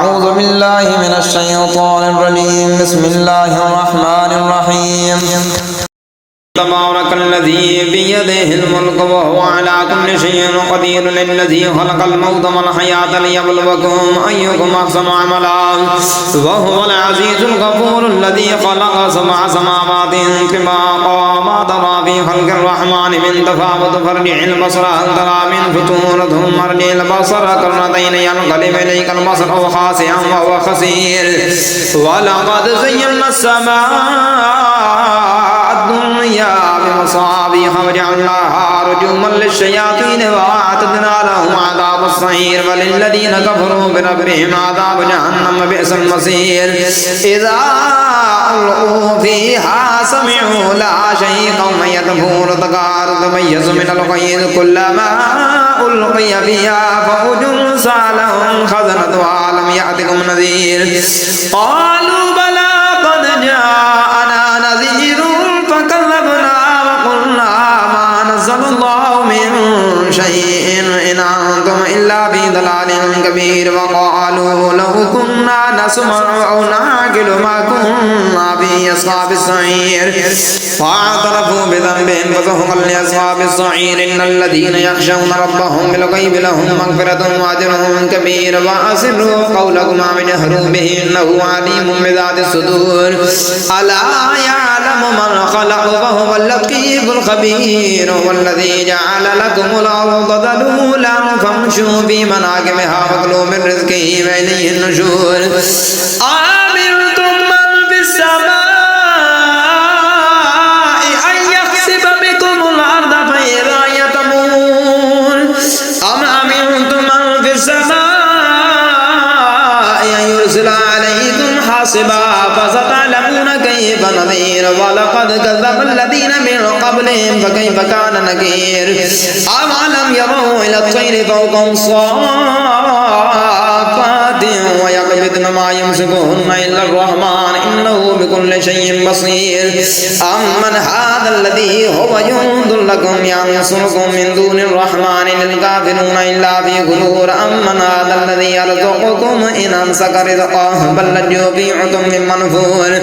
أعوذ بالله من الشيطان الرجيم بسم الله الرحمن الرحيم تبارك الذي بيده الملك وهو على كل شيء قدير الذي خلق الموت والحياة ليبلوكم أيكم أحسن عملا وهو العزيز الغفور الذي خلق سبع سماوات طباقا ما ترى في خلق الرحمن من تفاوت فارجع البصر هل ترى من فطور ثم ارجع البصر كرتين ينقلب إليك البصر خاسئا وهو خسير ولقد زينا السماء الدنيا بمصابيح وجعلناها رجوما للشياطين وأعتدنا لهم عذاب السعير وللذين كفروا بربهم عذاب جهنم بئس المصير إذا ألقوا فيها سمعوا لا شيئا يدفور تكاد تميز من الغيظ كلما ألقي فيها فوج سألهم خزنتها ألم يأتكم نذير قالوا بلى قد جاءنا نذير فكذبنا وقلنا ما نزل الله من شيء إن أنتم إلا في ضلال كبير وقالوا لو كنا نسمع أو نعقل ما كنا في أصحاب السعير فاعترفوا بذنبهم فسحقا لأصحاب السعير إن الذين يخشون ربهم بالغيب لهم مغفرة وأجر كبير وأسروا قولكم أو اجهروا به إنه عليم بذات الصدور ألا يعلم من خلق وهو اللطيف الخبير والذي جعل لكم الأرض ذلولا فامشوا في مناكبها وكلوا من رزقه وإليه النشور أأمنتم من في السماء أن يخسف بكم الأرض فإذا هي تمور أم أمنتم من في السماء أن يرسل عليكم حاصبا فستعلمون كيف نذير ولقد كذب الذين من قبلهم فكيف كان نكير أولم يروا إلى الطير فوقهم صافات ويقبضن ما يمسكهن إلا الرحمن إنه بكل شيء بصير أمن هذا الذي هو جند لكم ينصركم من دون الرحمن للكافرون إلا في غرور أمن هذا الذي يرزقكم إن أمسك رزقه بل لجوا في عتم من منفور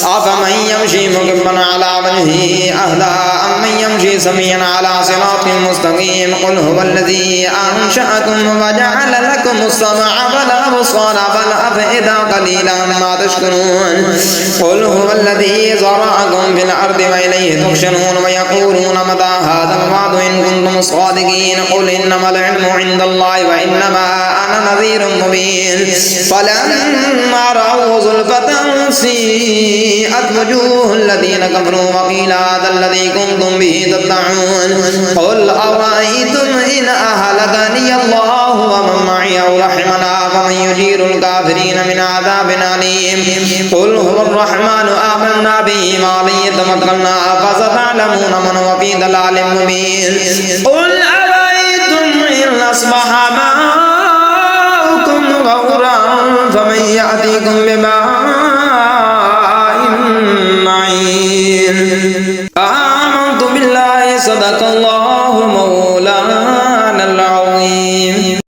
أفمن يمشي مكبا على وجهه أهدى أمن يمشي سميا على صراط مستقيم قل هو الذي أنشأكم وجعل لكم السمع والأبصار والأفئدة قليلا ما تشكرون قل هو الذي زرعكم في الأرض وإليه تحشرون ويقولون متى هذا الوعد إن كنتم صادقين قل إنما العلم عند الله وإنما أنا نذير مبين فلما رأوا زلفة سيئت وجوه الذين كفروا وقيل هذا الذي كنتم به تدعون قل أرأيتم إن أهلكني الله ومن معي أو رحمنا فمن يجير الكافرين من عذاب أليم قل هو الرحمن آمنا به وعليه توكلنا فستعلمون من هو في ضلال مبين قل أرأيتم إن أصبح ماؤكم غورا فمن يأتيكم بماء